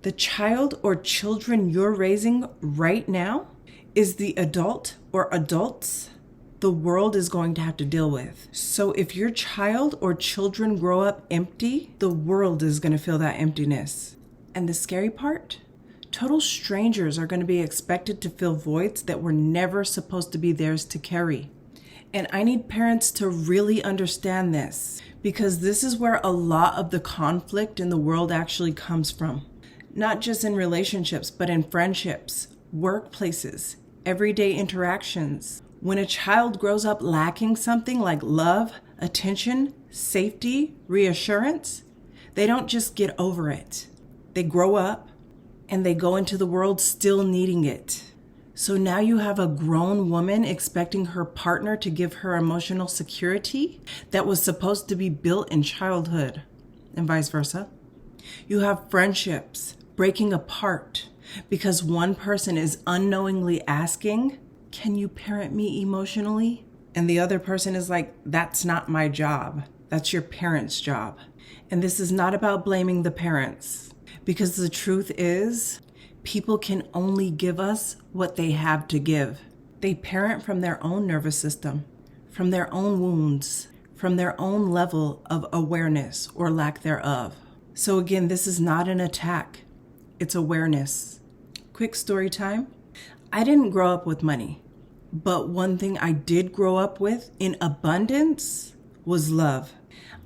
The child or children you're raising right now is the adult or adults the world is going to have to deal with. So if your child or children grow up empty, the world is going to feel that emptiness. And the scary part, total strangers are going to be expected to fill voids that were never supposed to be theirs to carry. And I need parents to really understand this, because this is where a lot of the conflict in the world actually comes from. Not just in relationships, but in friendships, workplaces, everyday interactions. When a child grows up lacking something like love, attention, safety, reassurance, they don't just get over it. They grow up and they go into the world still needing it. So now you have a grown woman expecting her partner to give her emotional security that was supposed to be built in childhood, and vice versa. You have friendships breaking apart because one person is unknowingly asking, "Can you parent me emotionally?" And the other person is like, "That's not my job. That's your parents' job." And this is not about blaming the parents, because the truth is, people can only give us what they have to give. They parent from their own nervous system, from their own wounds, from their own level of awareness or lack thereof. So again, this is not an attack. It's awareness. Quick story time. I didn't grow up with money, but one thing I did grow up with in abundance was love.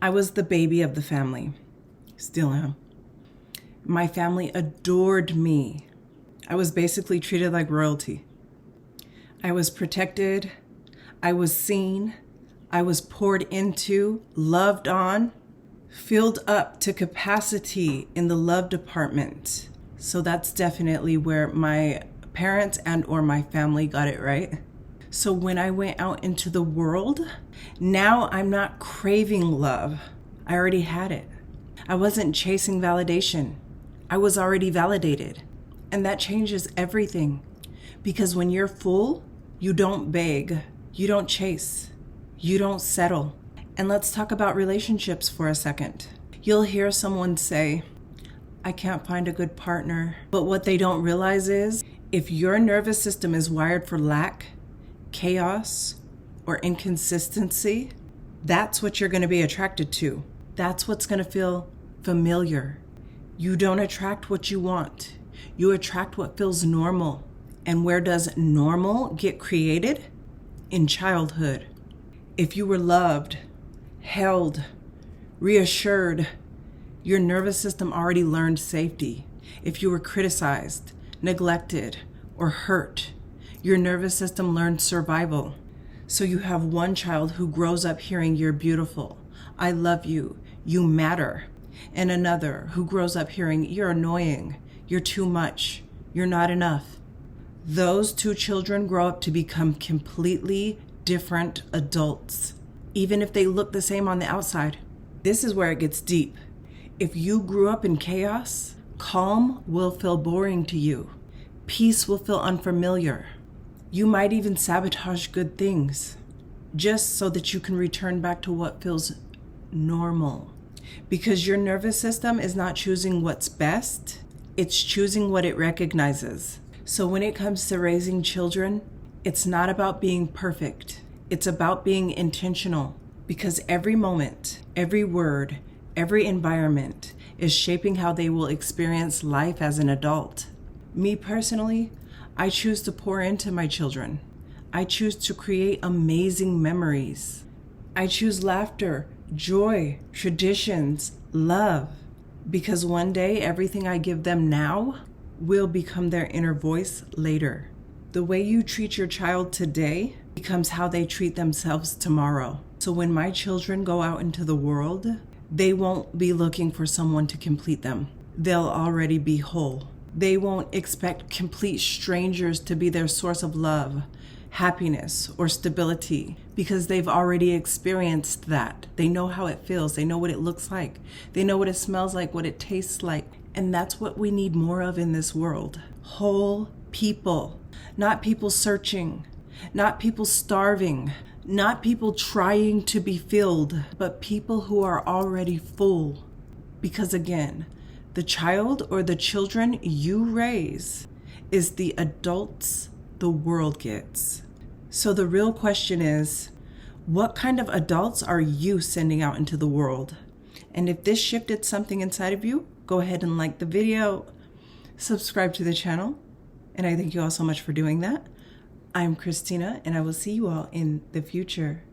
I was the baby of the family. Still am. My family adored me. I was basically treated like royalty. I was protected. I was seen. I was poured into, loved on, filled up to capacity in the love department. So that's definitely where my parents and or my family got it right. So when I went out into the world, now I'm not craving love. I already had it. I wasn't chasing validation. I was already validated. And that changes everything. Because when you're full, you don't beg, you don't chase, you don't settle. And let's talk about relationships for a second. You'll hear someone say, "I can't find a good partner." But what they don't realize is, if your nervous system is wired for lack, chaos, or inconsistency, that's what you're going to be attracted to. That's what's going to feel familiar. You don't attract what you want. You attract what feels normal. And where does normal get created? In childhood. If you were loved, held, reassured, your nervous system already learned safety. If you were criticized, neglected, or hurt, your nervous system learned survival. So you have one child who grows up hearing "You're beautiful," "I love you," "You matter," and another who grows up hearing "You're annoying," "You're too much," "You're not enough." Those two children grow up to become completely different adults, even if they look the same on the outside. This is where it gets deep. If you grew up in chaos, calm will feel boring to you. Peace will feel unfamiliar. You might even sabotage good things just so that you can return back to what feels normal. Because your nervous system is not choosing what's best, it's choosing what it recognizes. So when it comes to raising children, it's not about being perfect. It's about being intentional, because every moment, every word, every environment is shaping how they will experience life as an adult. Me personally, I choose to pour into my children. I choose to create amazing memories. I choose laughter, joy, traditions, love, because one day everything I give them now will become their inner voice later. The way you treat your child today becomes how they treat themselves tomorrow. So when my children go out into the world, they won't be looking for someone to complete them. They'll already be whole. They won't expect complete strangers to be their source of love, happiness, or stability, because they've already experienced that. They know how it feels. They know what it looks like. They know what it smells like, what it tastes like. And that's what we need more of in this world. Whole people, not people searching, not people starving, not people trying to be filled, but people who are already full. Because again, the The child or the children you raise is the adults the world gets. So the real question is, what kind of adults are you sending out into the world? And if this shifted something inside of you, go ahead and like the video, subscribe to the channel, and I thank you all so much for doing that. I'm Christina, and I will see you all in the future.